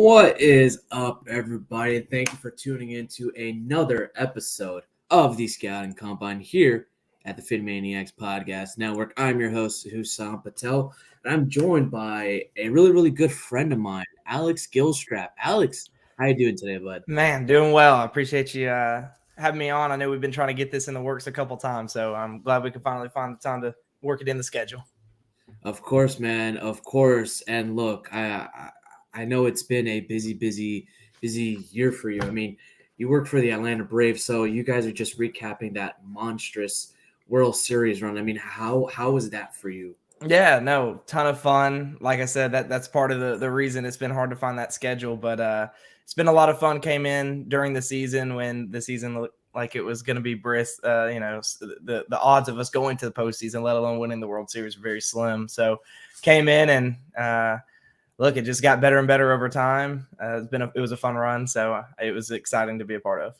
What is up, everybody? Thank you for tuning in to another episode of the Scouting Combine here at the Fit Maniacs Podcast Network. I'm your host, Hussam Patel, and I'm joined by a really good friend of mine, Alex Gilstrap. Alex, how you doing today, bud? Man, doing well. I appreciate you having me on. I know we've been trying to get this in the works a couple times, so I'm glad we could finally find the time to work it in the schedule. Of course, man. Of course. And look, I know it's been a busy year for you. I mean, you work for the Atlanta Braves, so you guys are just recapping that monstrous World Series run. I mean, how was that for you? Yeah, no, ton of fun. Like I said, that's part of the reason it's been hard to find that schedule, but it's been a lot of fun. Came in during the season when the season looked like it was going to be brisk. The odds of us going to the postseason, let alone winning the World Series, were very slim. So came in and look, it just got better and better over time. It was a fun run, so it was exciting to be a part of.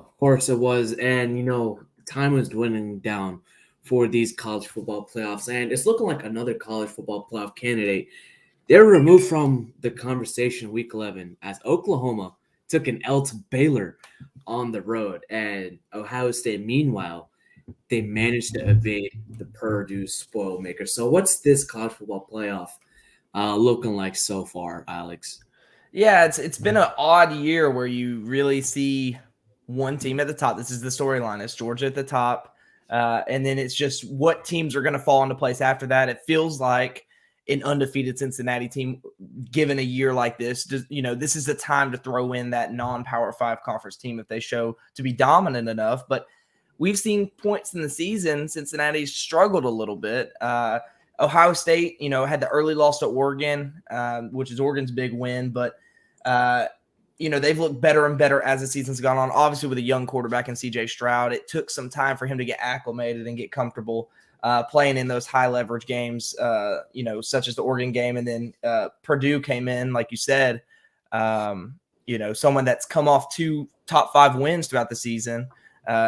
Of course it was, and time was dwindling down for these college football playoffs, and it's looking like another college football playoff candidate. They're removed from the conversation week 11 as Oklahoma took an L to Baylor on the road, and Ohio State, meanwhile, they managed to evade the Purdue Spoilmaker. So what's this college football playoff looking like so far, Alex? Yeah, it's been an odd year where you really see one team at the top. This is the storyline. It's Georgia at the top. And then it's just what teams are going to fall into place after that. It feels like an undefeated Cincinnati team, given a year like this, this is the time to throw in that non-Power 5 conference team if they show to be dominant enough. But we've seen points in the season, Cincinnati's struggled a little bit. Ohio State, had the early loss to Oregon, which is Oregon's big win. But, they've looked better and better as the season's gone on. Obviously, with a young quarterback in C.J. Stroud, it took some time for him to get acclimated and get comfortable playing in those high leverage games, such as the Oregon game. And then Purdue came in, like you said, someone that's come off 2 top 5 wins throughout the season,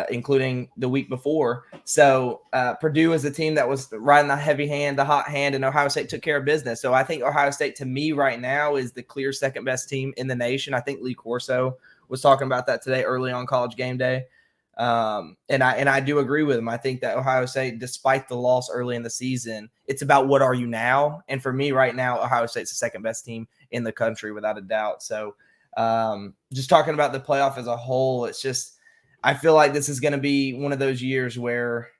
including the week before. So Purdue is a team that was riding the heavy hand, the hot hand, and Ohio State took care of business. So I think Ohio State, to me right now, is the clear second best team in the nation. I think Lee Corso was talking about that today early on College Game Day. And I do agree with him. I think that Ohio State, despite the loss early in the season, it's about what are you now? And for me right now, Ohio State's the second best team in the country without a doubt. So just talking about the playoff as a whole, it's just, I feel like this is going to be one of those years where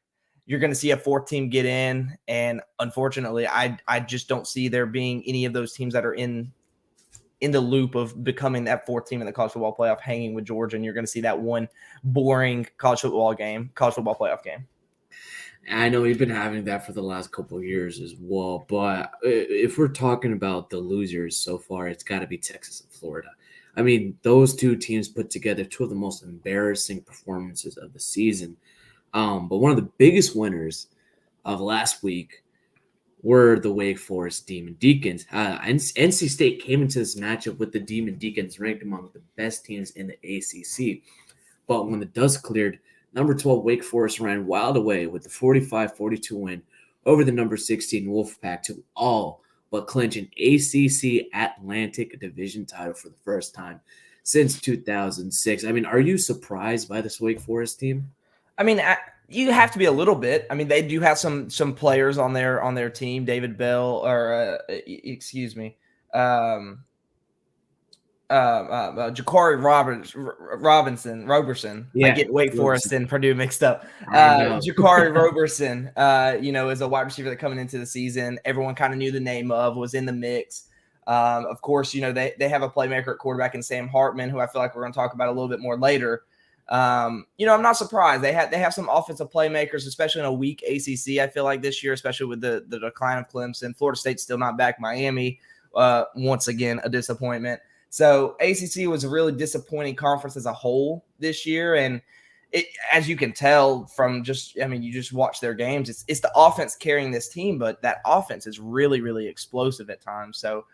you're going to see a 4th team get in. And unfortunately, I just don't see there being any of those teams that are in the loop of becoming that 4th team in the college football playoff hanging with Georgia. And you're going to see that one boring college football playoff game. I know we've been having that for the last couple of years as well. But if we're talking about the losers so far, it's got to be Texas and Florida. I mean, those 2 teams put together 2 of the most embarrassing performances of the season. But one of the biggest winners of last week were the Wake Forest Demon Deacons. NC State came into this matchup with the Demon Deacons ranked among the best teams in the ACC. But when the dust cleared, number 12 Wake Forest ran wild away with the 45-42 win over the number 16 Wolfpack to all but clinch an ACC Atlantic Division title for the first time since 2006. I mean, are you surprised by this Wake Forest team? I mean, you have to be a little bit. I mean, they do have some players on their team. David Bell, or excuse me, Ja'Cory Roberson. Yeah, I get Wake Forest and Purdue mixed up. Ja'Cory Roberson, is a wide receiver that coming into the season, everyone kind of knew the name of, was in the mix. Of course, they have a playmaker at quarterback in Sam Hartman, who I feel like we're going to talk about a little bit more later. I'm not surprised. They have some offensive playmakers, especially in a weak ACC. I feel like this year, especially with the decline of Clemson. Florida State's still not back. Miami, once again, a disappointment. So ACC was a really disappointing conference as a whole this year. And it, as you can tell from you just watch their games, it's the offense carrying this team, but that offense is really, really explosive at times. So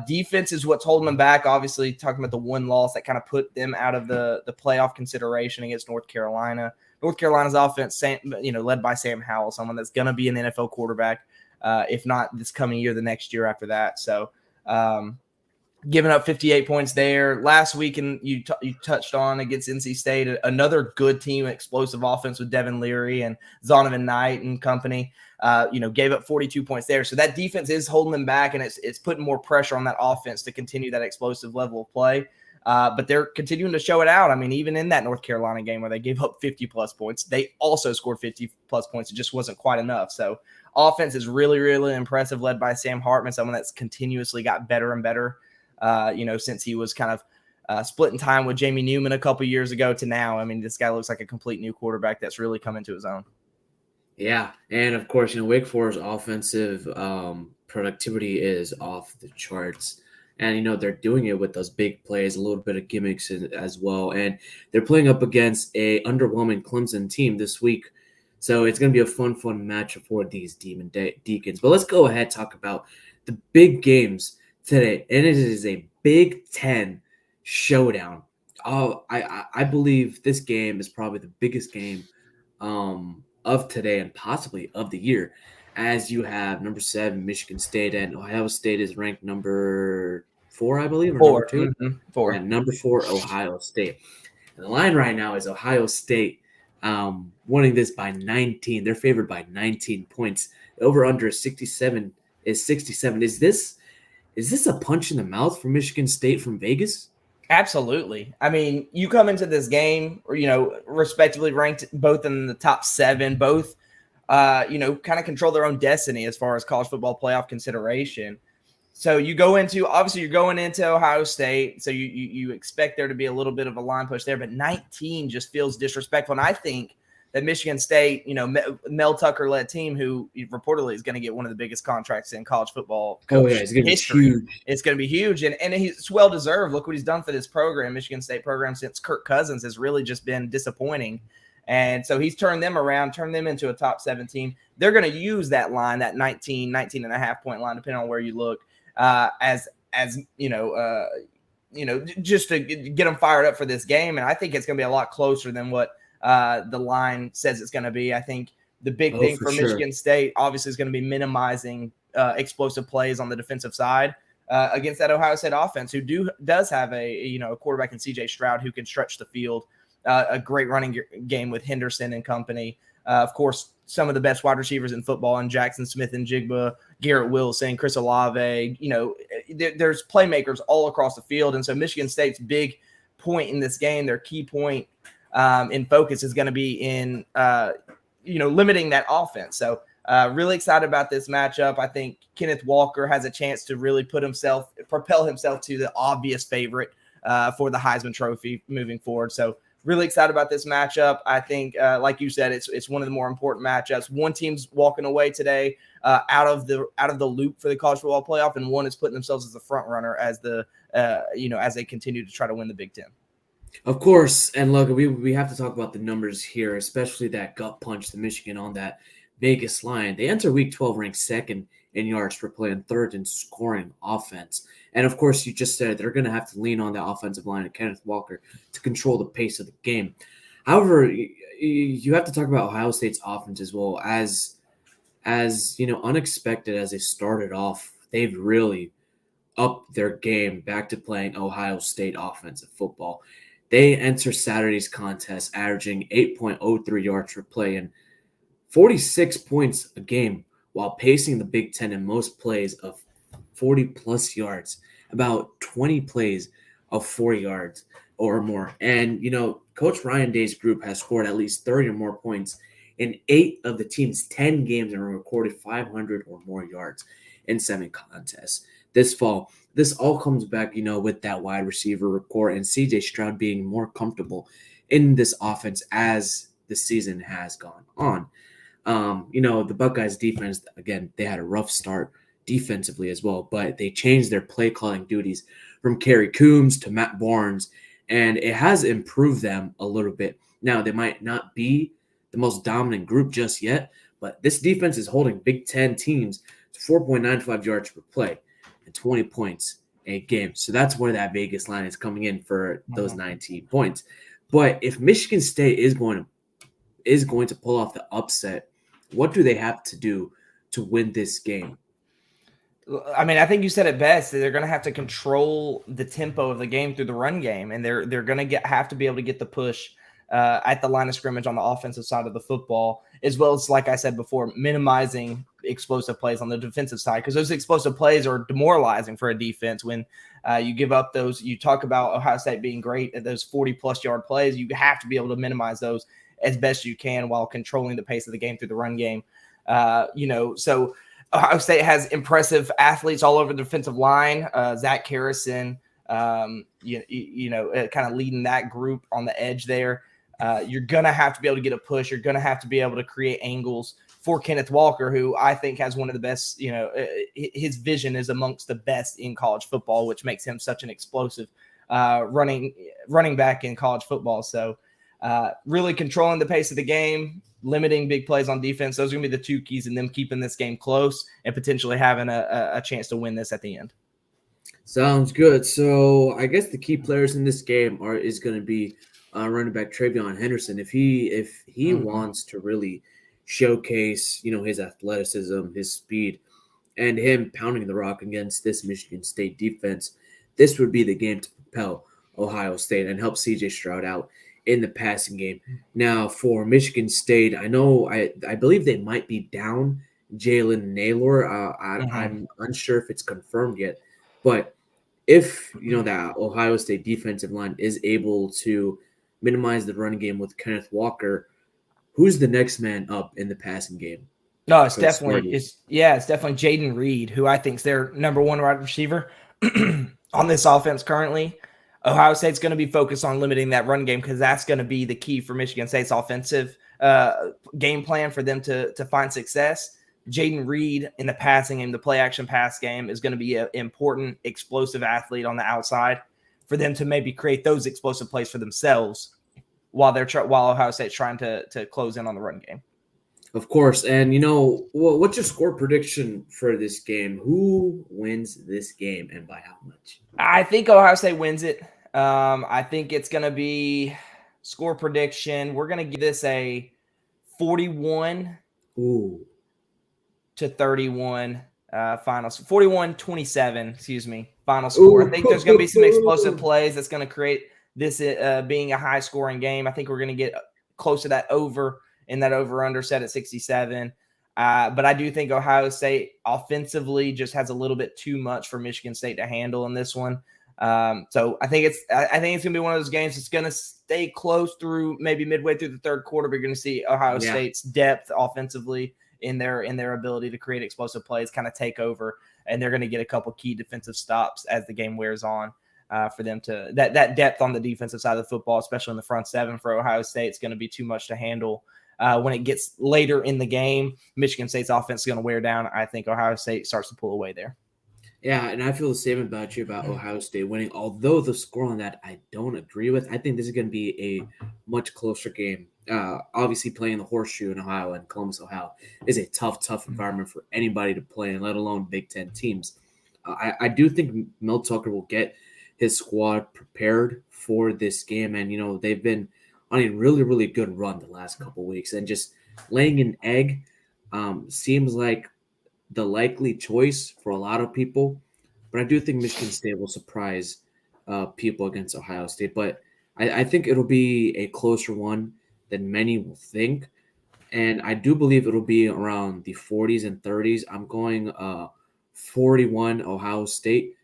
defense is what's holding them back. Obviously, talking about the one loss that kind of put them out of the playoff consideration against North Carolina. North Carolina's offense, led by Sam Howell, someone that's going to be an NFL quarterback, if not this coming year, the next year after that. So giving up 58 points there. Last week, and you touched on against NC State, another good team, explosive offense with Devin Leary and Zonovan Knight and company. Gave up 42 points there. So that defense is holding them back, and it's putting more pressure on that offense to continue that explosive level of play. But they're continuing to show it out. I mean, even in that North Carolina game where they gave up 50-plus points, they also scored 50-plus points. It just wasn't quite enough. So offense is really, really impressive, led by Sam Hartman, someone that's continuously got better and better, since he was kind of splitting time with Jamie Newman a couple years ago to now. I mean, this guy looks like a complete new quarterback that's really come into his own. Yeah, and of course, Wake Forest offensive productivity is off the charts. And, they're doing it with those big plays, a little bit of gimmicks as well. And they're playing up against a underwhelming Clemson team this week. So it's going to be a fun matchup for these Demon Deacons. But let's go ahead and talk about the big games today. And it is a Big Ten showdown. I believe this game is probably the biggest game of today and possibly of the year, as you have number 7 Michigan State, and Ohio State is ranked number 4, I believe, or 4. number 2. Mm-hmm. 4. And number 4 Ohio State. And the line right now is Ohio State winning this by 19. They're favored by 19 points. Over under 67 is 67. Is this a punch in the mouth for Michigan State from Vegas? Absolutely. I mean, you come into this game, respectively ranked both in the top 7, both, kind of control their own destiny as far as college football playoff consideration. So you're going into Ohio State. So you expect there to be a little bit of a line push there, but 19 just feels disrespectful. And I think that Michigan State, Mel Tucker-led team, who reportedly is going to get one of the biggest contracts in college football it's going to be huge. It's going to be huge, and it's well-deserved. Look what he's done for this program, Michigan State program, since Kirk Cousins has really just been disappointing. And so he's turned them around, turned them into a top 7 team. They're going to use that line, that 19 and a half point line, depending on where you look, just to get them fired up for this game. And I think it's going to be a lot closer than what the line says it's going to be. I think the big thing for Michigan State obviously is going to be minimizing explosive plays on the defensive side against that Ohio State offense, who does have a quarterback in CJ Stroud who can stretch the field. A great running game with Henderson and company. Of course, some of the best wide receivers in football, and Jackson Smith and Jigba, Garrett Wilson, Chris Olave. There's playmakers all across the field. And so Michigan State's big point in this game, their key point in focus, is going to be in, limiting that offense. So really excited about this matchup. I think Kenneth Walker has a chance to really propel himself to the obvious favorite for the Heisman Trophy moving forward. So really excited about this matchup. I think, like you said, it's one of the more important matchups. One team's walking away today out of the loop for the college football playoff, and one is putting themselves as the front runner as as they continue to try to win the Big Ten. Of course, and look, we have to talk about the numbers here, especially that gut punch to Michigan on that Vegas line. They enter Week 12 ranked 2nd in yards per play and 3rd in scoring offense. And, of course, you just said they're going to have to lean on the offensive line of Kenneth Walker to control the pace of the game. However, you have to talk about Ohio State's offense as well. As unexpected as they started off, they've really upped their game back to playing Ohio State offensive football. They enter Saturday's contest averaging 8.03 yards per play and 46 points a game, while pacing the Big Ten in most plays of 40-plus yards, about 20 plays of 4 yards or more. And, Coach Ryan Day's group has scored at least 30 or more points in 8 of the team's 10 games and recorded 500 or more yards in 7 contests this fall. This all comes back, with that wide receiver core and CJ Stroud being more comfortable in this offense as the season has gone on. The Buckeyes defense, again, they had a rough start defensively as well, but they changed their play calling duties from Kerry Coombs to Matt Barnes, and it has improved them a little bit. Now, they might not be the most dominant group just yet, but this defense is holding Big Ten teams to 4.95 yards per play and 20 points a game. So that's where that Vegas line is coming in for those 19 points. But if Michigan State is going to pull off the upset, what do they have to do to win this game? I mean, I think you said it best. They're going to have to control the tempo of the game through the run game, and they're going to have to be able to get the push at the line of scrimmage on the offensive side of the football, as well as, like I said before, minimizing explosive plays on the defensive side, because those explosive plays are demoralizing for a defense when you give up those. You talk about Ohio State being great at those 40-plus yard plays. You have to be able to minimize those as best you can while controlling the pace of the game through the run game. So Ohio State has impressive athletes all over the defensive line. Zach Harrison, kind of leading that group on the edge there. You're going to have to be able to get a push. You're going to have to be able to create angles for Kenneth Walker, who I think has one of the best, his vision is amongst the best in college football, which makes him such an explosive running back in college football. So really controlling the pace of the game, limiting big plays on defense. Those are going to be the two keys in them keeping this game close and potentially having a chance to win this at the end. Sounds good. So I guess the key players in this game is going to be running back Travion Henderson. If he wants to really showcase, his athleticism, his speed, and him pounding the rock against this Michigan State defense, this would be the game to propel Ohio State and help CJ Stroud out in the passing game. Now, for Michigan State, I believe they might be down Jalen Naylor. I'm unsure if it's confirmed yet, but if that Ohio State defensive line is able to minimize the run game with Kenneth Walker, who's the next man up in the passing game? No, it's definitely Jaden Reed, who I think is their number one wide receiver on this offense currently. Ohio State's going to be focused on limiting that run game because that's going to be the key for Michigan State's offensive game plan for them to find success. Jaden Reed in the passing game, the play action pass game, is going to be an important, explosive athlete on the outside for them to maybe create those explosive plays for themselves while Ohio State's trying to close in on the run game. Of course. And, what's your score prediction for this game? Who wins this game and by how much? I think Ohio State wins it. I think it's going to be score prediction. We're going to give this a 41 to 31 final. 41-27, final score. I think there's going to be some explosive plays that's going to create this being a high scoring game. I think we're going to get close to that over in that over-under set at 67. But I do think Ohio State offensively just has a little bit too much for Michigan State to handle in this one. So I think it's going to be one of those games that's going to stay close through maybe midway through the third quarter. But you're going to see Ohio State's depth offensively in their ability to create explosive plays kind of take over, and they're going to get a couple key defensive stops as the game wears on. For them to that depth on the defensive side of the football, especially in the front seven for Ohio State, it's going to be too much to handle. When it gets later in the game, Michigan State's offense is going to wear down. I think Ohio State starts to pull away there. Yeah, and I feel the same about you about Ohio State winning, although the score on that I don't agree with. I think this is going to be a much closer game. Obviously, playing the Horseshoe in Ohio and Columbus, Ohio, is a tough environment for anybody to play in, let alone Big Ten teams. I do think Mel Tucker will get his squad prepared for this game, and they've been on a really good run the last couple of weeks, and just laying an egg seems like the likely choice for a lot of people. But I do think Michigan State will surprise people against Ohio State, but I think it'll be a closer one than many will think, and I do believe it'll be around the 40s and 30s. I'm going 41 Ohio State,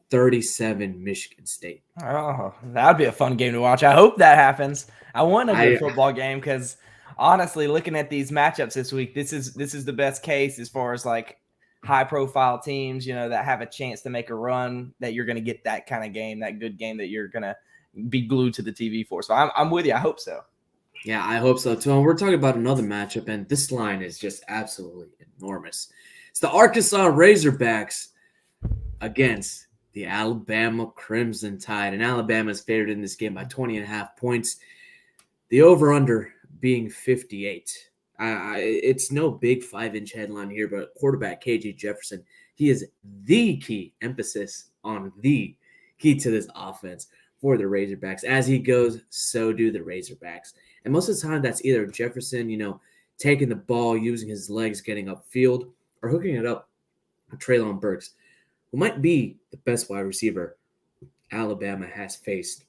37 Michigan State. Oh, that'd be a fun game to watch. I hope that happens. I want a good football game because honestly, looking at these matchups this week, this is the best case as far as like high profile teams, that have a chance to make a run, that you're going to get that kind of game, that good game that you're going to be glued to the TV for. So I'm with you. I hope so. Yeah, I hope so too. And we're talking about another matchup, and this line is just absolutely enormous. It's the Arkansas Razorbacks against the Alabama Crimson Tide, and Alabama is favored in this game by 20.5 points. The over-under being 58. It's no big 5-inch headline here, but quarterback KJ Jefferson, he is the key, emphasis on the key to this offense for the Razorbacks. As he goes, so do the Razorbacks. And most of the time, that's either Jefferson, taking the ball, using his legs, getting upfield, or hooking it up Treylon Burks, who might be the best wide receiver Alabama has faced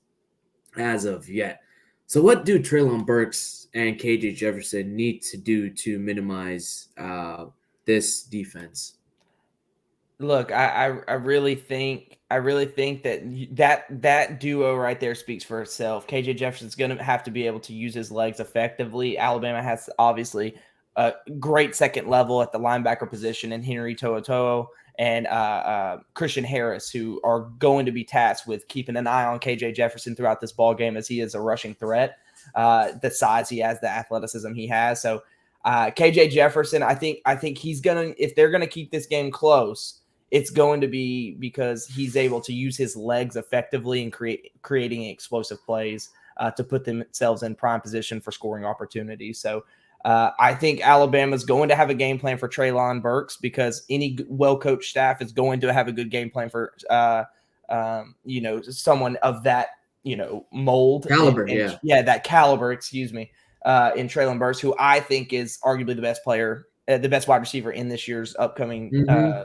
as of yet. So what do Treylon Burks and KJ Jefferson need to do to minimize this defense? Look, I really think that duo right there speaks for itself. KJ Jefferson's going to have to be able to use his legs effectively. Alabama has obviously a great second level at the linebacker position in Henry To'oTo'o and Christian Harris, who are going to be tasked with keeping an eye on KJ Jefferson throughout this ball game, as he is a rushing threat. The size he has, the athleticism he has. So KJ Jefferson, I think he's gonna, if they're gonna keep this game close, it's going to be because he's able to use his legs effectively and creating explosive plays to put themselves in prime position for scoring opportunities. So I think Alabama's going to have a game plan for Treylon Burks, because any well-coached staff is going to have a good game plan for, someone of that, mold. Caliber, that caliber, excuse me, in Treylon Burks, who I think is arguably the best player, the best wide receiver in this year's upcoming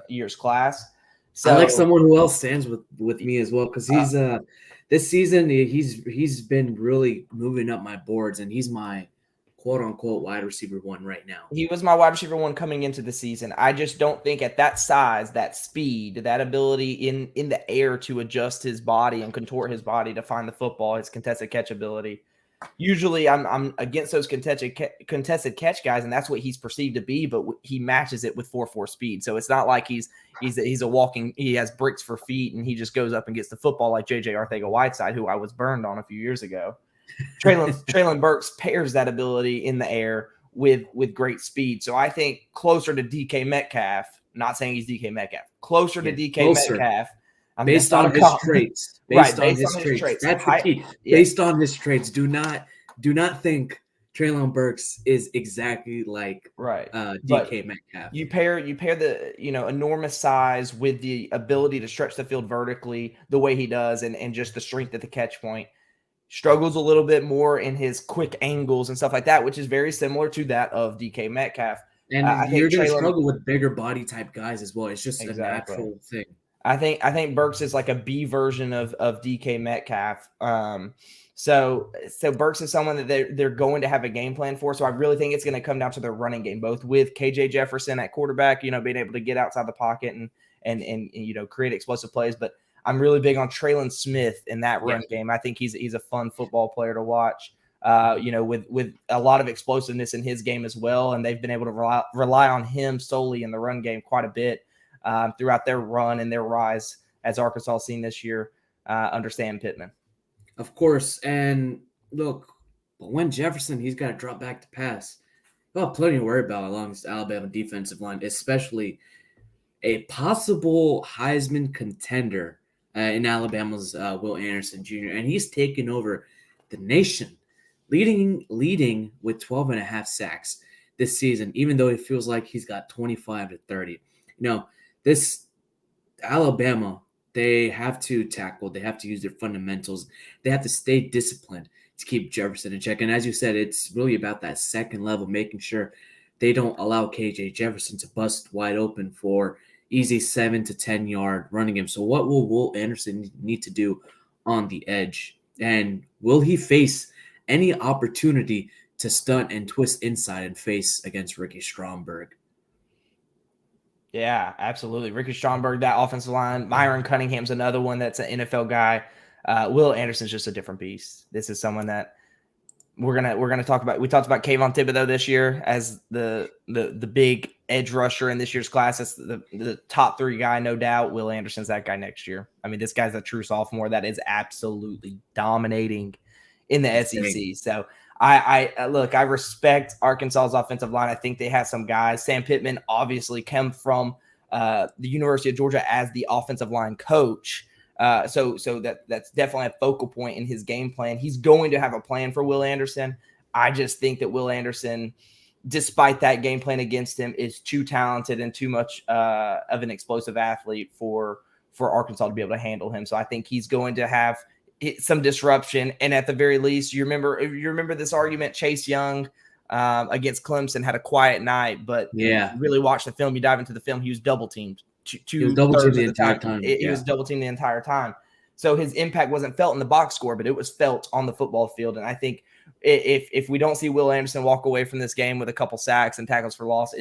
year's class. So I like someone who else stands with me as well, because he's this season he's been really moving up my boards, and he's my quote unquote wide receiver one right now. He was my wide receiver one coming into the season. I just don't think at that size, that speed, that ability in the air to adjust his body and contort his body to find the football, his contested catch ability. Usually I'm against those contested catch guys, and that's what he's perceived to be, but he matches it with 4.4 speed. So it's not like he's a walking, he has bricks for feet and he just goes up and gets the football like JJ Arcega-Whiteside, who I was burned on a few years ago. Treylon Burks pairs that ability in the air with great speed. So I think closer to DK Metcalf, not saying he's DK Metcalf, closer to DK Metcalf. Based on his traits. Based on his traits. That's the key. Based on his traits. Do not think Treylon Burks is exactly like DK Metcalf. You pair the enormous size with the ability to stretch the field vertically the way he does, and just the strength at the catch point. Struggles a little bit more in his quick angles and stuff like that, which is very similar to that of DK Metcalf. And you're going to struggle with bigger body type guys as well. It's just a natural thing. I think Burks is like a B version of DK Metcalf. So Burks is someone that they're going to have a game plan for. So I really think it's going to come down to their running game, both with KJ Jefferson at quarterback, being able to get outside the pocket and create explosive plays. But I'm really big on Traylon Smith in that run game. I think he's a fun football player to watch. With a lot of explosiveness in his game as well, and they've been able to rely on him solely in the run game quite a bit throughout their run and their rise, as Arkansas has seen this year under Sam Pittman. Of course, and look, but when Jefferson, he's got to drop back to pass. Well, plenty to worry about along this Alabama defensive line, especially a possible Heisman contender in Alabama's Will Anderson Jr., and he's taken over the nation, leading with 12 and a half sacks this season, even though it feels like he's got 25 to 30. This Alabama, they have to tackle. They have to use their fundamentals. They have to stay disciplined to keep Jefferson in check. And as you said, it's really about that second level, making sure they don't allow KJ Jefferson to bust wide open for easy 7 to 10 yard running game. So what will Will Anderson need to do on the edge? And will he face any opportunity to stunt and twist inside and face against Ricky Stromberg? Yeah, absolutely. Ricky Stromberg, that offensive line. Myron Cunningham's another one that's an NFL guy. Will Anderson's just a different beast. This is someone that we're gonna talk about. We talked about Kayvon Thibodeau this year as the big edge rusher in this year's class. That's the top 3 guy, no doubt. Will Anderson's that guy next year. I mean, this guy's a true sophomore that is absolutely dominating in the SEC. So I respect Arkansas's offensive line. I think they have some guys. Sam Pittman obviously came from the University of Georgia as the offensive line coach. So that's definitely a focal point in his game plan. He's going to have a plan for Will Anderson. I just think that Will Anderson, despite that game plan against him, is too talented and too much of an explosive athlete for Arkansas to be able to handle him. So I think he's going to have some disruption. And at the very least, you remember this argument, Chase Young against Clemson had a quiet night, but you really watch the film, you dive into the film, he was double teamed He was double teamed two-thirds the of the entire time. time. He was double teamed the entire time. So his impact wasn't felt in the box score, but it was felt on the football field. And I think if we don't see Will Anderson walk away from this game with a couple sacks and tackles for loss,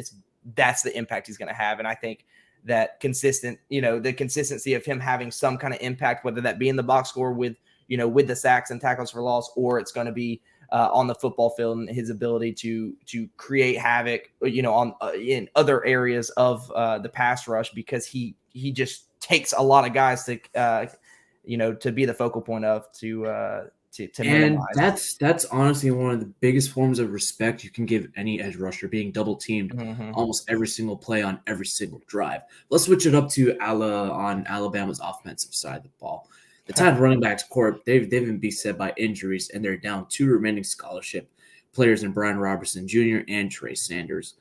that's the impact he's going to have. And I think that the consistency of him having some kind of impact, whether that be in the box score with the sacks and tackles for loss, or it's going to be on the football field and his ability to create havoc, on in other areas of the pass rush, because he just takes a lot of guys to be the focal point of to minimize. That's honestly one of the biggest forms of respect you can give any edge rusher, being double teamed almost every single play on every single drive. Let's switch it up to on Alabama's offensive side of the ball. The Tide running backs corps, they've been beset by injuries, and they're down 2 remaining scholarship players in Brian Robertson Jr. and Trey Sanders.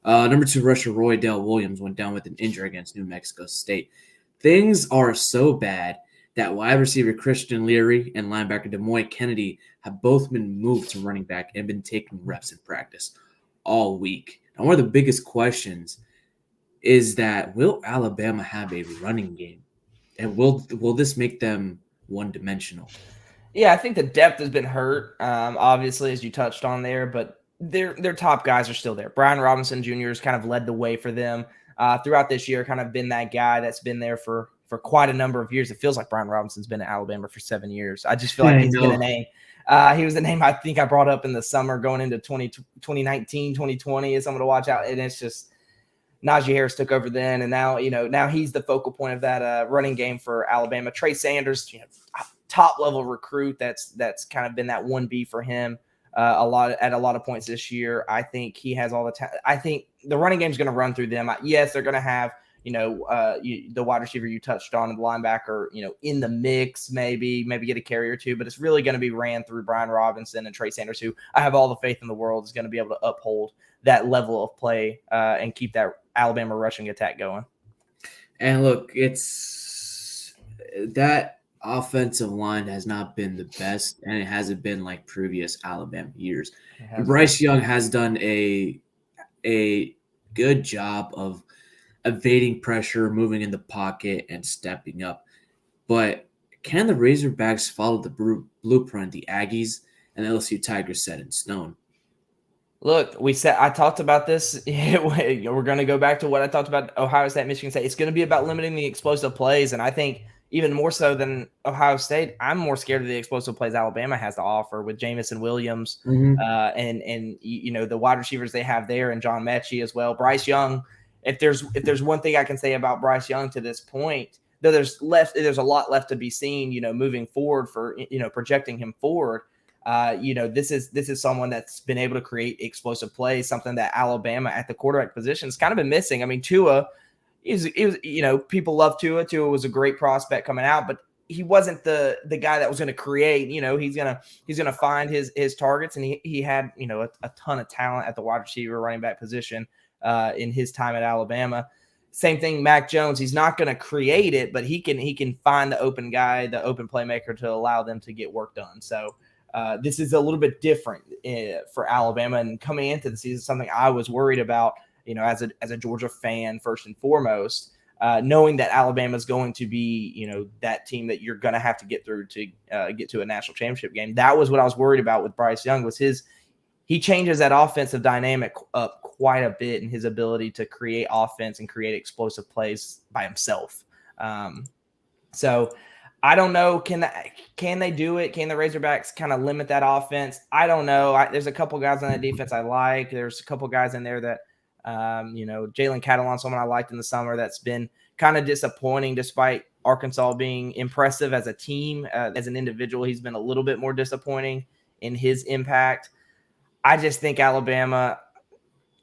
Number 2 rusher Roy Dale Williams went down with an injury against New Mexico State. Things are so bad that wide receiver Christian Leary and linebacker DeMoy Kennedy have both been moved to running back and been taking reps in practice all week. Now, one of the biggest questions is that will Alabama have a running game? And will this make them one-dimensional? Yeah, I think the depth has been hurt, obviously, as you touched on there, but their top guys are still there. Brian Robinson Jr. has kind of led the way for them throughout this year, kind of been that guy that's been there for quite a number of years. It feels like Brian Robinson's been at Alabama for 7 years. I just feel like he's been a name. He was the name I think I brought up in the summer going into 2019, 2020 as someone to watch out. And it's just Najee Harris took over then. And now he's the focal point of that running game for Alabama. Trey Sanders, top level recruit. That's kind of been that 1B for him a lot of points this year. I think he has all the talent. I think the running game is going to run through them. Yes, they're going to have, the wide receiver you touched on, and the linebacker, in the mix, maybe get a carry or two, but it's really going to be ran through Brian Robinson and Trey Sanders, who I have all the faith in the world is going to be able to uphold that level of play and keep that Alabama rushing attack going. And look, it's that offensive line has not been the best, and it hasn't been like previous Alabama years. Bryce Young has done a good job of evading pressure, moving in the pocket, and stepping up. But can the Razorbacks follow the blueprint the Aggies and LSU Tigers set in stone? Look, I talked about this. We're going to go back to what I talked about Ohio State, Michigan State. It's going to be about limiting the explosive plays, and I think even more so than Ohio State, I'm more scared of the explosive plays Alabama has to offer with Jamison Williams and the wide receivers they have there, and John Mechie as well. Bryce Young. If there's one thing I can say about Bryce Young to this point, though there's a lot left to be seen, moving forward for, projecting him forward. This is someone that's been able to create explosive plays, something that Alabama at the quarterback position has kind of been missing. I mean, Tua is people love Tua. Tua was a great prospect coming out, but he wasn't the guy that was going to create. He's gonna find his targets, and he had a ton of talent at the wide receiver, running back position in his time at Alabama. Same thing, Mac Jones. He's not going to create it, but he can find the open guy, the open playmaker to allow them to get work done. So this is a little bit different for Alabama. And coming into the season, something I was worried about, as a Georgia fan first and foremost, knowing that Alabama is going to be, that team that you're going to have to get through to get to a national championship game. That was what I was worried about with Bryce Young, was he changes that offensive dynamic up quite a bit in his ability to create offense and create explosive plays by himself. So I don't know. Can they do it? Can the Razorbacks kind of limit that offense? I don't know. There's a couple guys on that defense I like. There's a couple guys in there that, Jalen Catalon, someone I liked in the summer, that's been kind of disappointing despite Arkansas being impressive as a team. As an individual, he's been a little bit more disappointing in his impact. I just think Alabama,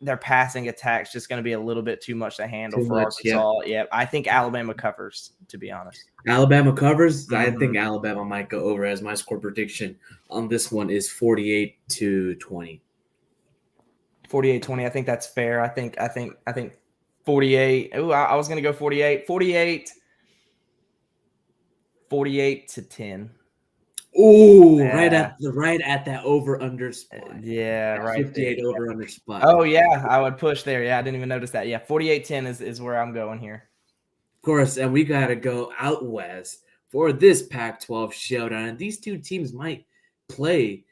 their passing attack's just going to be a little bit too much to handle for Arkansas. Yeah, I think Alabama covers, to be honest. Alabama covers? Mm-hmm. I think Alabama might go over, as my score prediction on this one is 48-20. 48-20. I think that's fair. I think 48. Ooh, I was going to go 48. 48-10. Oh, yeah. right at that over-under spot. Yeah, right. 58 over-under spot. Oh, yeah, I would push there. Yeah, I didn't even notice that. Yeah, 48-10 is where I'm going here. course, and we got to go out west for this Pac-12 showdown. And these two teams might play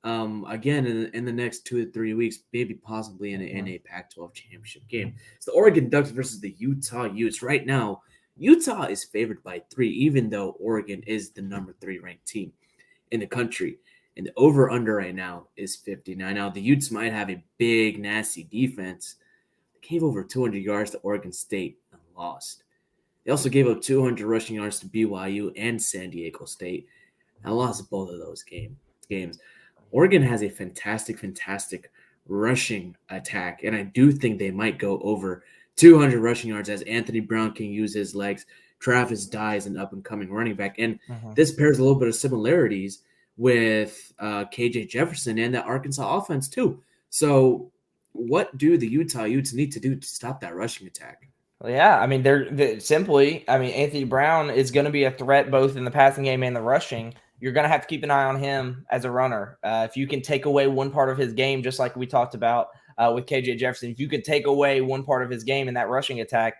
again in the next 2 to 3 weeks, maybe possibly in a Pac-12 championship game. It's the Oregon Ducks versus the Utah Utes. Right now, Utah is favored by 3, even though Oregon is the number 3 ranked team in the country. And the over-under right now is 59. Now, the Utes might have a big, nasty defense. They gave over 200 yards to Oregon State and lost. They also gave up 200 rushing yards to BYU and San Diego State and lost both of those games. Oregon has a fantastic rushing attack, and I do think they might go over 200 rushing yards as Anthony Brown can use his legs. Travis Dye is an up-and-coming running back, and this pairs a little bit of similarities with KJ Jefferson and that Arkansas offense too. So what do the Utah Utes need to do to stop that rushing attack? Well, yeah, I mean, they're simply, I mean, Anthony Brown is going to be a threat both in the passing game and the rushing. You're going to have to keep an eye on him as a runner. If you can take away one part of his game, just like we talked about with KJ Jefferson, if you could take away one part of his game in that rushing attack,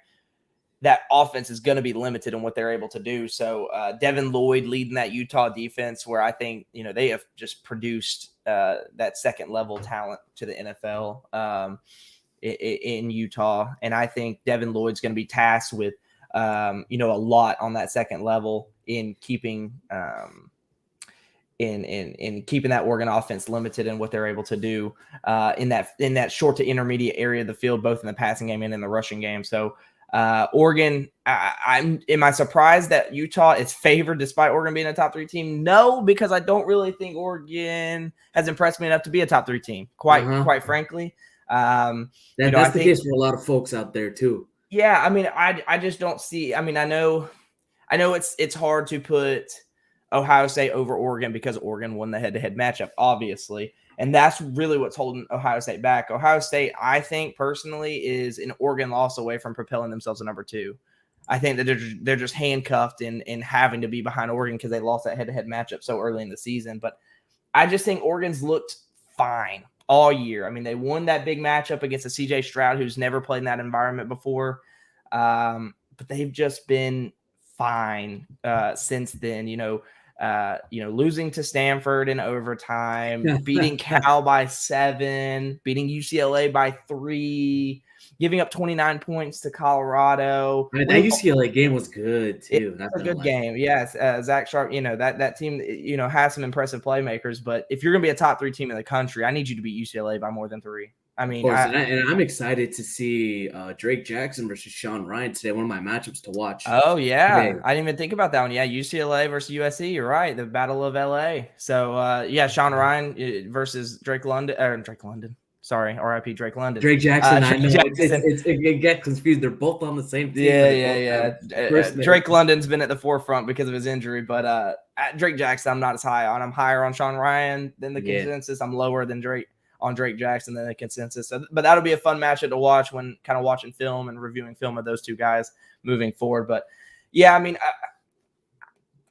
that offense is going to be limited in what they're able to do. So Devin Lloyd leading that Utah defense, where I think, they have just produced that second level talent to the NFL in Utah. And I think Devin Lloyd's going to be tasked with, a lot on that second level in keeping in keeping that Oregon offense limited in what they're able to do in that short to intermediate area of the field, both in the passing game and in the rushing game. So Oregon, am I surprised that Utah is favored despite Oregon being a top 3 team? No, because I don't really think Oregon has impressed me enough to be a top 3 team, quite frankly. That's the case for a lot of folks out there too. Yeah, I mean, I just don't see. I mean, I know it's hard to put Ohio State over Oregon because Oregon won the head-to-head matchup, obviously. And that's really what's holding Ohio State back. Ohio State, I think personally, is an Oregon loss away from propelling themselves to number 2. I think that they're just handcuffed in having to be behind Oregon because they lost that head-to-head matchup so early in the season. But I just think Oregon's looked fine all year. I mean, they won that big matchup against a CJ Stroud who's never played in that environment before. But they've just been fine since then. Losing to Stanford in overtime, beating Cal by 7, beating UCLA by 3, giving up 29 points to Colorado. That UCLA game was good too. That's a good game. Yes, Zach Sharp. That team. Has some impressive playmakers. But if you're going to be a top 3 team in the country, I need you to beat UCLA by more than 3. I mean, and I'm excited to see Drake Jackson versus Sean Ryan today. One of my matchups to watch. Oh yeah, today. I didn't even think about that one. Yeah, UCLA versus USC. You're right. The Battle of LA. So Sean Ryan versus Drake London. Sorry, RIP Drake London. Drake Jackson. I know it gets confused. They're both on the same team. Yeah. Drake London's been at the forefront because of his injury, but Drake Jackson, I'm not as high on. I'm higher on Sean Ryan than the consensus. I'm lower than Drake Jackson than the consensus. So, but that'll be a fun matchup to watch when kind of watching film and reviewing film of those two guys moving forward. But yeah, I mean,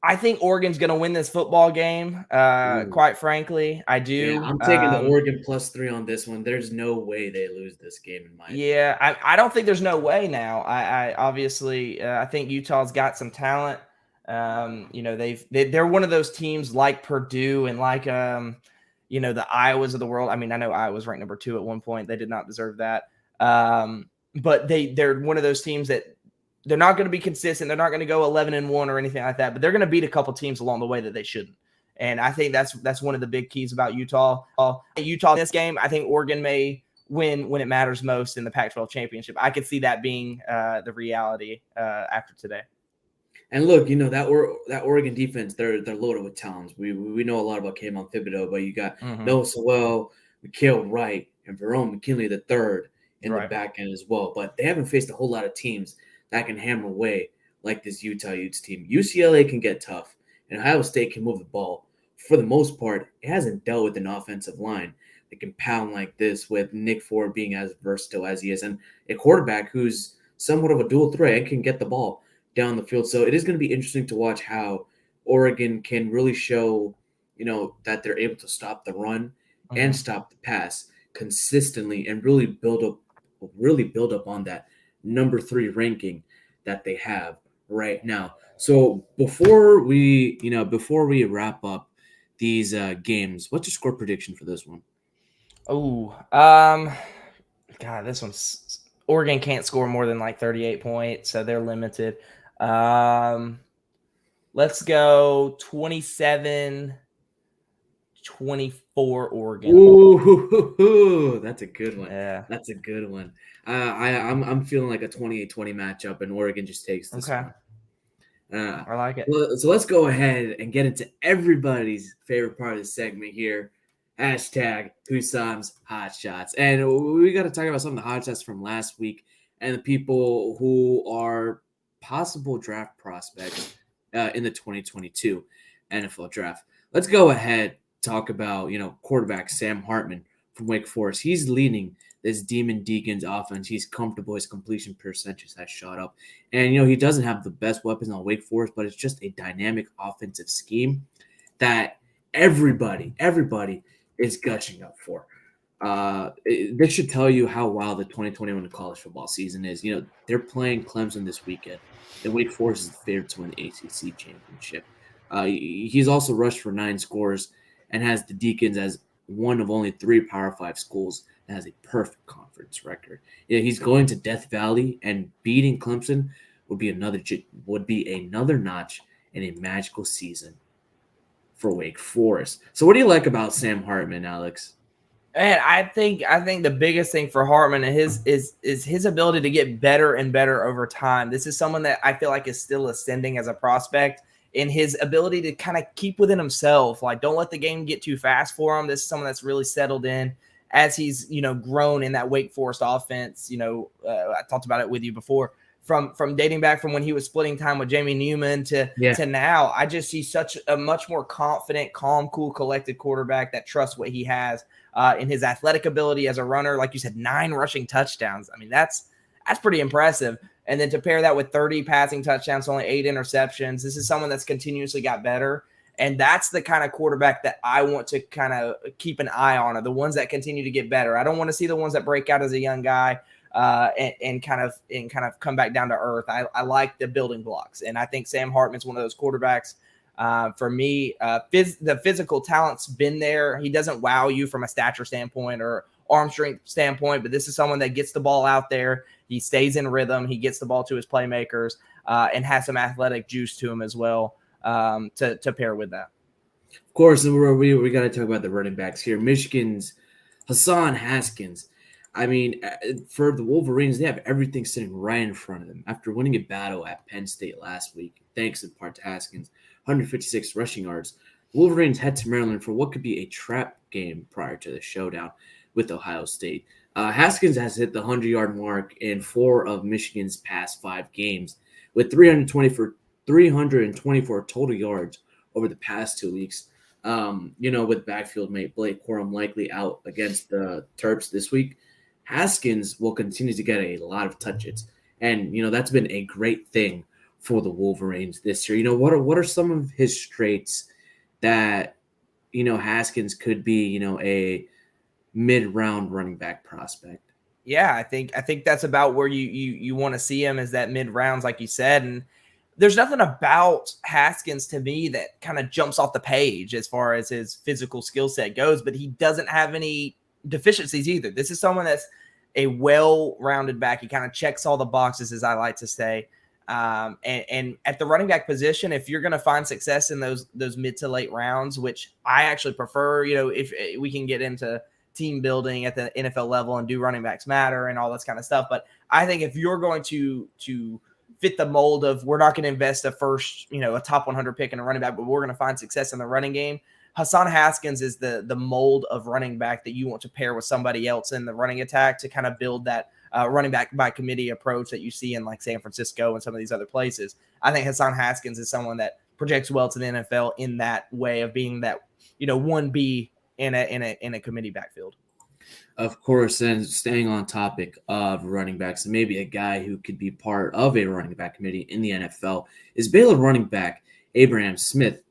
I think Oregon's going to win this football game. Quite frankly, I do. Yeah, I'm taking the Oregon +3 on this one. There's no way they lose this game in my opinion. Yeah, I don't think there's no way now. I obviously I think Utah's got some talent. They're one of those teams like Purdue and like the Iowas of the world. I mean, I know Iowa's ranked number 2 at one point. They did not deserve that. But they're one of those teams that they're not going to be consistent. They're not going to go 11-1 or anything like that, but they're going to beat a couple teams along the way that they shouldn't. And I think that's one of the big keys about Utah. Utah in this game, I think Oregon may win when it matters most in the Pac-12 championship. I could see that being the reality after today. And look, that Oregon defense, they're loaded with talents. We know a lot about Kayvon Thibodeau, but you got Noah Sewell, Mikael Wright, and Verone McKinley III in the back end as well. But they haven't faced a whole lot of teams that can hammer away like this Utah Utes team. UCLA can get tough, and Ohio State can move the ball. For the most part, it hasn't dealt with an offensive line that can pound like this with Nick Ford being as versatile as he is, and a quarterback who's somewhat of a dual threat and can get the ball down the field. So it is going to be interesting to watch how Oregon can really show, that they're able to stop the run and stop the pass consistently and really build up on that number 3 ranking that they have right now. So before we wrap up these games, what's your score prediction for this one? Oh, God, this one's Oregon can't score more than like 38 points, so they're limited. Let's go 27-24 Oregon. Ooh, that's a good one. Yeah. That's a good one. I'm feeling like a 28-20 matchup, and Oregon just takes this Okay. one. I like it. So let's go ahead and get into everybody's favorite part of the segment here. Hashtag Hussam's Hot Shots. And we got to talk about some of the hot shots from last week and the people who are possible draft prospects in the 2022 NFL draft. Let's go ahead talk about, quarterback Sam Hartman from Wake Forest. He's leading this Demon Deacons offense. He's comfortable. His completion percentage has shot up. And, he doesn't have the best weapons on Wake Forest, but it's just a dynamic offensive scheme that everybody is gushing up for. This should tell you how wild the 2021 college football season is. They're playing Clemson this weekend, and Wake Forest is the favorite to win the ACC championship. He's also rushed for 9 scores and has the Deacons as one of only 3 Power 5 schools that has a perfect conference record. He's going to Death Valley, and beating Clemson would be another notch in a magical season for Wake Forest. So what do you like about Sam Hartman, Alex? And I think the biggest thing for Hartman is his ability to get better and better over time. This is someone that I feel like is still ascending as a prospect, in his ability to kind of keep within himself. Like, don't let the game get too fast for him. This is someone that's really settled in as he's, grown in that Wake Forest offense. I talked about it with you before. From dating back from when he was splitting time with Jamie Newman to now, I just see such a much more confident, calm, cool, collected quarterback that trusts what he has in his athletic ability as a runner. Like you said, 9 rushing touchdowns. I mean, that's pretty impressive. And then to pair that with 30 passing touchdowns, only 8 interceptions, this is someone that's continuously got better. And that's the kind of quarterback that I want to kind of keep an eye on, are the ones that continue to get better. I don't want to see the ones that break out as a young guy and kind of come back down to earth. I like the building blocks, and I think Sam Hartman's one of those quarterbacks. For me, the physical talent's been there. He doesn't wow you from a stature standpoint or arm strength standpoint, but this is someone that gets the ball out there. He stays in rhythm. He gets the ball to his playmakers and has some athletic juice to him as well to pair with that. Of course, we got to talk about the running backs here. Michigan's Hassan Haskins. I mean, for the Wolverines, they have everything sitting right in front of them. After winning a battle at Penn State last week, thanks in part to Haskins, 156 rushing yards, Wolverines head to Maryland for what could be a trap game prior to the showdown with Ohio State. Haskins has hit the 100-yard mark in 4 of Michigan's past 5 games, with 324 total yards over the past 2 weeks. With backfield mate Blake Corum likely out against the Terps this week, Haskins will continue to get a lot of touches. And, that's been a great thing for the Wolverines this year. What are some of his traits that, Haskins could be, a mid-round running back prospect? Yeah, I think that's about where you want to see him, is that mid-rounds, like you said. And there's nothing about Haskins to me that kind of jumps off the page as far as his physical skill set goes, but he doesn't have any deficiencies either. This is someone that's a well-rounded back. He kind of checks all the boxes, as I like to say. And at the running back position, if you're going to find success in those mid to late rounds, which I actually prefer, if we can get into team building at the NFL level and do running backs matter and all this kind of stuff. But I think if you're going to fit the mold of, we're not going to invest a first, a top 100 pick in a running back, but we're going to find success in the running game, Hassan Haskins is the mold of running back that you want to pair with somebody else in the running attack to kind of build that running back by committee approach that you see in like San Francisco and some of these other places. I think Hassan Haskins is someone that projects well to the NFL in that way of being that, 1B in a committee backfield. Of course, and staying on topic of running backs, maybe a guy who could be part of a running back committee in the NFL is Baylor running back Abram Smith.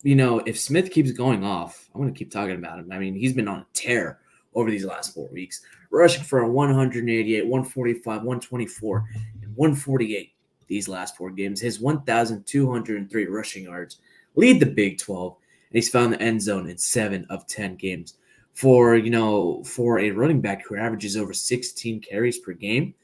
If Smith keeps going off, I'm going to keep talking about him. I mean, he's been on a tear over these last 4 weeks, rushing for a 188, 145, 124, and 148 these last 4 games. His 1,203 rushing yards lead the Big 12, and he's found the end zone in 7 of 10 games. For a running back who averages over 16 carries per game,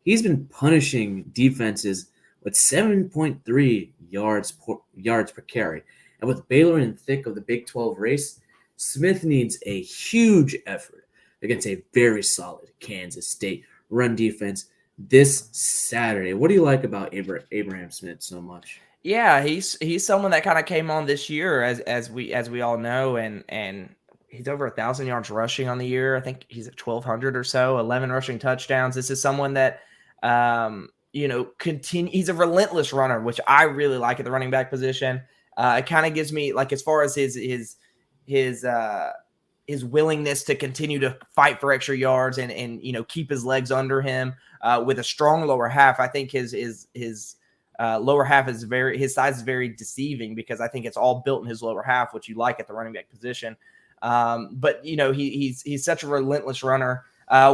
he's been punishing defenses with 7.3 yards per carry. And with Baylor in the thick of the Big 12 race, Smith needs a huge effort against a very solid Kansas State run defense this Saturday. What do you like about Abram Smith so much? Yeah, he's someone that kind of came on this year as we all know, and he's over 1,000 yards rushing on the year. I think he's at 1,200 or so, 11 rushing touchdowns. This is someone that he's a relentless runner, which I really like at the running back position. It kind of gives me, like, as far as his willingness to continue to fight for extra yards and keep his legs under him with a strong lower half. I think his lower half his size is very deceiving, because I think it's all built in his lower half, which you like at the running back position. But he's such a relentless runner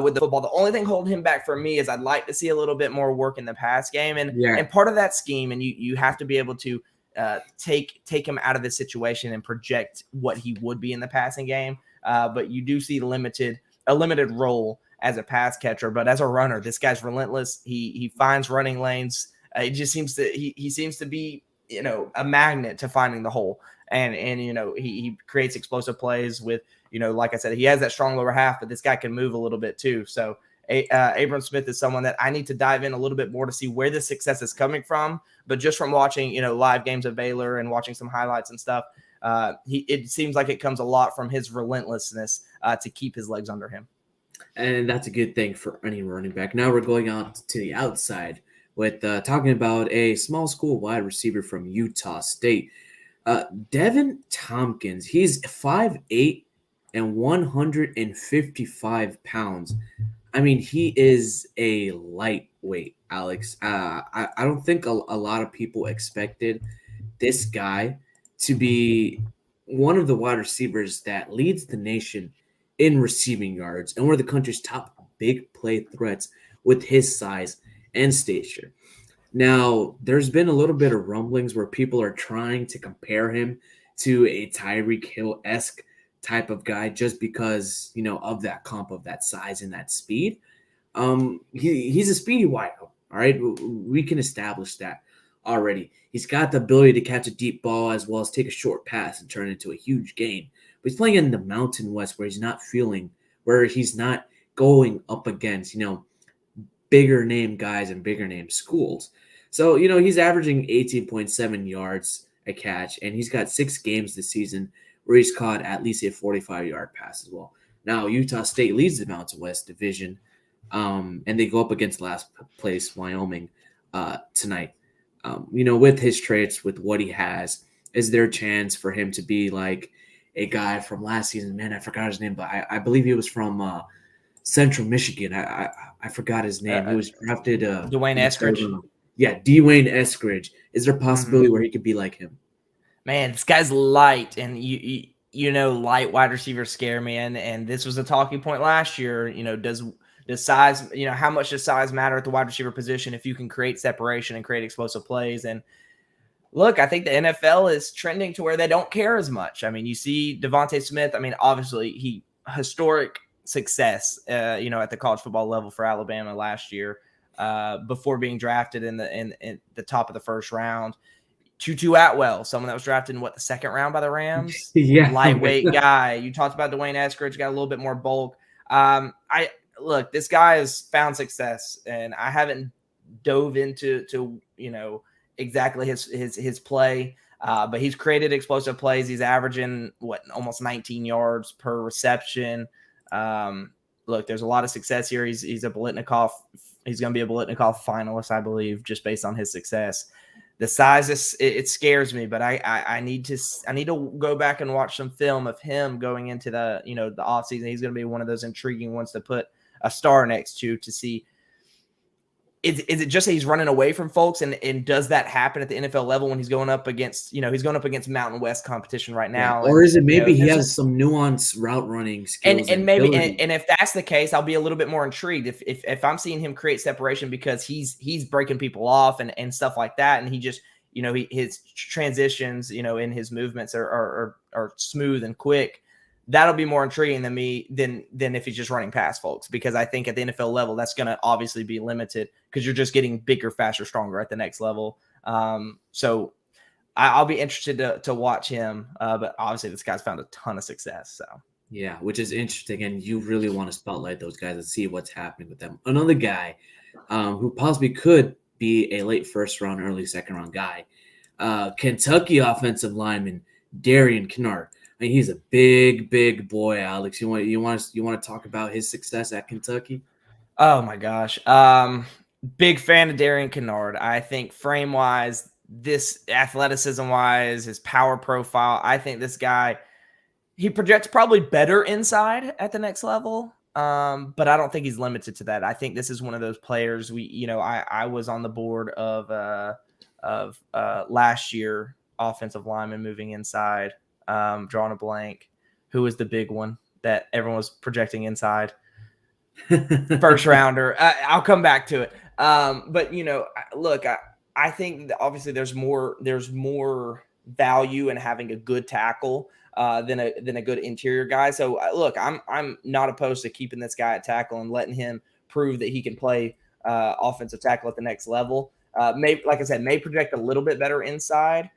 with the football. The only thing holding him back for me is I'd like to see a little bit more work in the pass game, and part of that scheme, and you have to be able to take him out of this situation and project what he would be in the passing game. But you do see a limited role as a pass catcher, but as a runner, this guy's relentless. He finds running lanes. It just seems to he seems to be a magnet to finding the hole, and he creates explosive plays with like I said, he has that strong lower half, but this guy can move a little bit too. So Abram Smith is someone that I need to dive in a little bit more to see where the success is coming from. But just from watching live games of Baylor and watching some highlights and stuff, it seems like it comes a lot from his relentlessness to keep his legs under him. And that's a good thing for any running back. Now we're going out to the outside with talking about a small school wide receiver from Utah State. Deven Thompkins, he's 5'8" and 155 pounds. I mean, he is a lightweight, Alex. I don't think a lot of people expected this guy to be one of the wide receivers that leads the nation in receiving yards and one of the country's top big play threats with his size and stature. Now, there's been a little bit of rumblings where people are trying to compare him to a Tyreek Hill-esque type of guy just because, of that comp of that size and that speed. He's a speedy wideout, all right? We can establish that already. He's got the ability to catch a deep ball as well as take a short pass and turn it into a huge gain. But he's playing in the Mountain West where he's not going up against, bigger name guys and bigger name schools. So, he's averaging 18.7 yards a catch, and he's got 6 games this season where he's caught at least a 45-yard pass as well. Now, Utah State leads the Mountain West Division, and they go up against last place Wyoming tonight. With his traits, with what he has, is there a chance for him to be like a guy from last season? Man, I forgot his name, but I believe he was from Central Michigan. I forgot his name. He was drafted. Dwayne Eskridge. Yeah, Dwayne Eskridge. Is there a possibility where he could be like him? Man, this guy's light, and light wide receivers scare me, and this was a talking point last year. Does size, how much does size matter at the wide receiver position if you can create separation and create explosive plays? And look, I think the NFL is trending to where they don't care as much. I mean, you see Devontae Smith. I mean, obviously historic success, at the college football level for Alabama last year, before being drafted in the top of the first round. Tutu Atwell, someone that was drafted in the second round by the Rams. Yeah, lightweight guy. You talked about Dwayne Eskridge, got a little bit more bulk. Look, this guy has found success, and I haven't dove into exactly his play, but he's created explosive plays. He's averaging almost 19 yards per reception. Look, there's a lot of success here. He's a Biletnikoff. He's going to be a Biletnikoff finalist, I believe, just based on his success. The size, it scares me, but I need to go back and watch some film of him going into the the offseason. He's going to be one of those intriguing ones to put a star next to see is it just that he's running away from folks, and does that happen at the NFL level when he's going up against Mountain West competition right now? Or is it maybe he there's has some nuanced route running skills and maybe ability? and if that's the case, I'll be a little bit more intrigued if I'm seeing him create separation because he's breaking people off and stuff like that, and he just his transitions in his movements are smooth and quick. That'll be more intriguing than if he's just running past folks, because I think at the NFL level that's going to obviously be limited because you're just getting bigger, faster, stronger at the next level. So I'll be interested to watch him, but obviously this guy's found a ton of success. So yeah, which is interesting, and you really want to spotlight those guys and see what's happening with them. Another guy who possibly could be a late first round, early second round guy, Kentucky offensive lineman Darian Kinnard. I mean, he's a big boy, Alex. You want to talk about his success at Kentucky? Oh my gosh, big fan of Darian Kinnard. I think frame wise, this athleticism wise, his power profile, I think this guy, he projects probably better inside at the next level. But I don't think he's limited to that. I think this is one of those players I was on the board of last year offensive lineman moving inside, drawing a blank. Who was the big one that everyone was projecting inside? First rounder. I'll come back to it. But look, I think that obviously there's more value in having a good tackle than a good interior guy. So look, I'm not opposed to keeping this guy at tackle and letting him prove that he can play offensive tackle at the next level. Like I said, may project a little bit better inside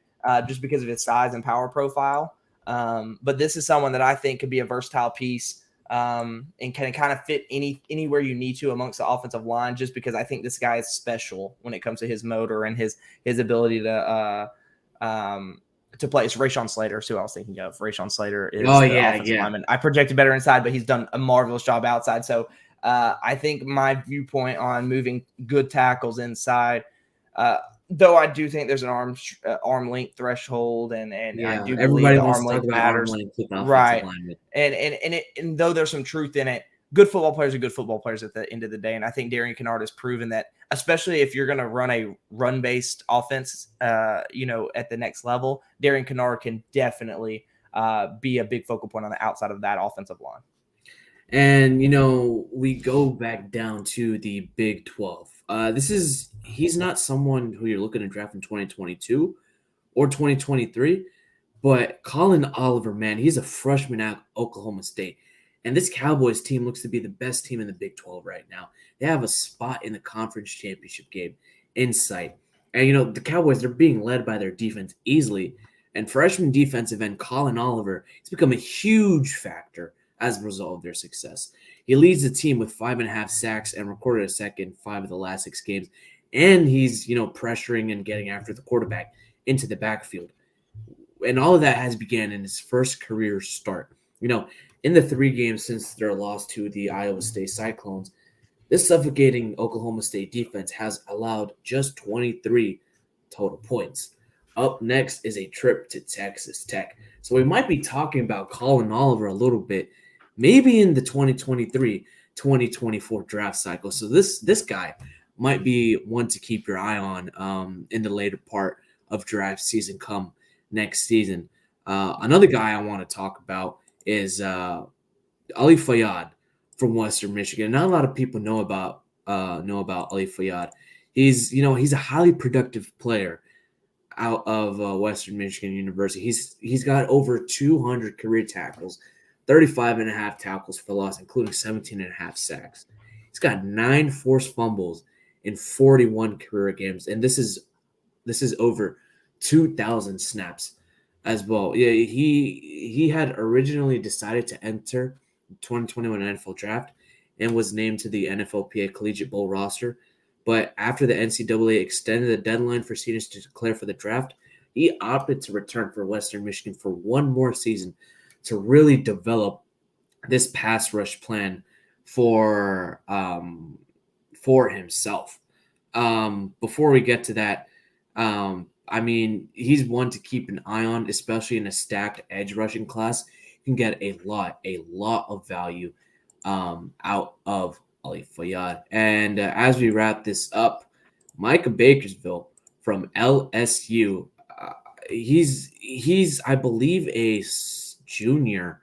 just because of his size and power profile. But this is someone that I think could be a versatile piece and can kind of fit anywhere you need to amongst the offensive line, just because I think this guy is special when it comes to his motor and his ability to play. It's Rashawn Slater, who I was thinking of. Rashawn Slater is offensive lineman. I projected better inside, but he's done a marvelous job outside. So I think my viewpoint on moving good tackles inside, though I do think there's an arm length threshold, and I do believe the arm length matters, right? And though there's some truth in it, good football players are good football players at the end of the day. And I think Darian Kinnard has proven that, especially if you're going to run a run-based offense, at the next level, Darian Kinnard can definitely be a big focal point on the outside of that offensive line. And, we go back down to the Big 12. He's not someone who you're looking to draft in 2022 or 2023, but Collin Oliver, man, he's a freshman at Oklahoma State. And this Cowboys team looks to be the best team in the Big 12 right now. They have a spot in the conference championship game in sight. And, the Cowboys, they're being led by their defense easily. And freshman defensive end Collin Oliver has become a huge factor as a result of their success. He leads the team with 5.5 sacks and recorded a sack in 5 of the last 6 games. And he's, pressuring and getting after the quarterback into the backfield. And all of that has began in his first career start. In the 3 games since their loss to the Iowa State Cyclones, this suffocating Oklahoma State defense has allowed just 23 total points. Up next is a trip to Texas Tech. So we might be talking about Collin Oliver a little bit, maybe in the 2023-2024 draft cycle. So this guy might be one to keep your eye on in the later part of draft season come next season. Another guy I want to talk about is Ali Fayad from Western Michigan. Not a lot of people know about Ali Fayad. He's a highly productive player out of Western Michigan University. He's got over 200 career tackles, 35.5 tackles for loss, including 17.5 sacks. He's got 9 forced fumbles in 41 career games, and this is over 2,000 snaps as well. Yeah, he had originally decided to enter the 2021 NFL Draft and was named to the NFLPA Collegiate Bowl roster. But after the NCAA extended the deadline for seniors to declare for the draft, he opted to return for Western Michigan for one more season to really develop this pass rush plan for himself. Before we get to that, he's one to keep an eye on, especially in a stacked edge rushing class. You can get a lot of value out of Ali Fayad. And as we wrap this up, Micah Bakersville from LSU. He's I believe junior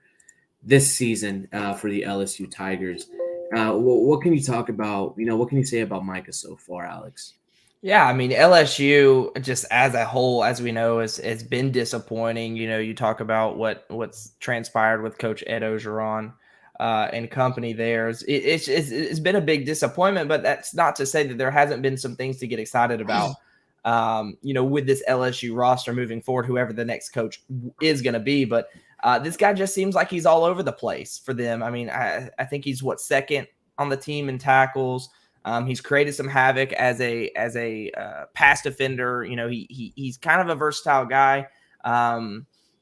this season for the LSU Tigers. What can you talk about? What can you say about Micah so far, Alex? Yeah, I mean LSU just as a whole, as we know, has been disappointing. You talk about what's transpired with Coach Ed Ogeron and company there. It's been a big disappointment, but that's not to say that there hasn't been some things to get excited about. With this LSU roster moving forward, whoever the next coach is going to be, but this guy just seems like he's all over the place for them. I mean, I think he's second on the team in tackles. He's created some havoc as a pass defender. He's kind of a versatile guy.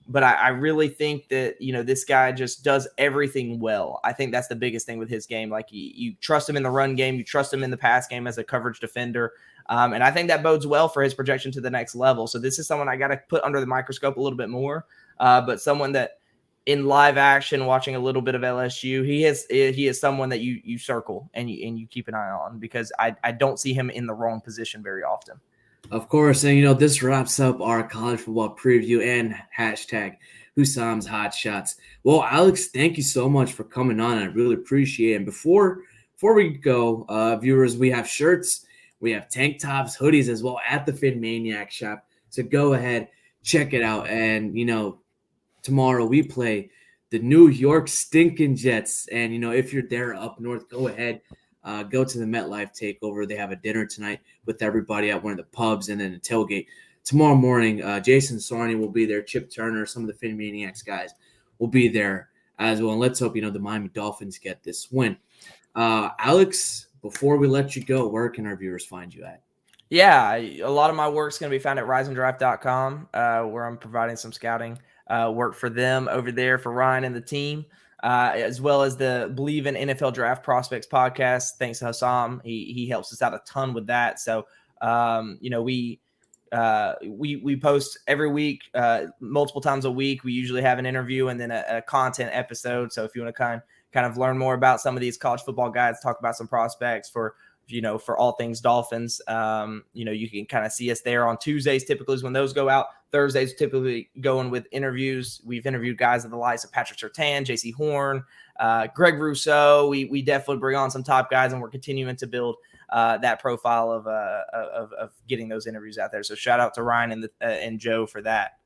But I really think that, this guy just does everything well. I think that's the biggest thing with his game. Like you trust him in the run game, you trust him in the pass game as a coverage defender. And I think that bodes well for his projection to the next level. So this is someone I got to put under the microscope a little bit more. But someone that in live action, watching a little bit of LSU, he is someone that you circle and you keep an eye on, because I don't see him in the wrong position very often. Of course, and this wraps up our college football preview and hashtag Hussam's Hot Shots. Well, Alex, thank you so much for coming on. I really appreciate it. And before we go, viewers, we have shirts, we have tank tops, hoodies as well at the Fin Maniac shop. So go ahead, check it out. And tomorrow we play the New York Stinking Jets. And, if you're there up north, go ahead, go to the MetLife Takeover. They have a dinner tonight with everybody at one of the pubs and then a tailgate. Tomorrow morning, Jason Sarney will be there. Chip Turner, some of the Fin Maniacs guys will be there as well. And let's hope, the Miami Dolphins get this win. Alex, before we let you go, where can our viewers find you at? Yeah, a lot of my work is going to be found at riseanddraft.com, where I'm providing some scouting work for them over there for Ryan and the team, as well as the Believe in NFL Draft Prospects podcast. Thanks to Hussam. He helps us out a ton with that. So, we post every week, multiple times a week. We usually have an interview and then a content episode. So if you want to kind of learn more about some of these college football guys, talk about some prospects for all things Dolphins, you can kind of see us there on Tuesdays. Typically is when those go out. Thursdays typically going with interviews. We've interviewed guys of the likes of Patrick Surtain, JC Horn, Greg Rousseau. We definitely bring on some top guys, and we're continuing to build that profile of getting those interviews out there. So shout out to Ryan and Joe for that.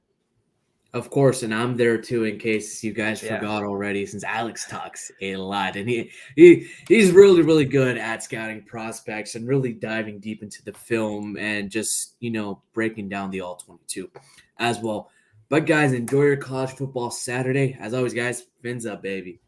Of course, and I'm there too in case you guys forgot already, since Alex talks a lot, and he's really, really good at scouting prospects and really diving deep into the film and just, breaking down the all-22 as well. But guys, enjoy your college football Saturday. As always, guys, fins up, baby.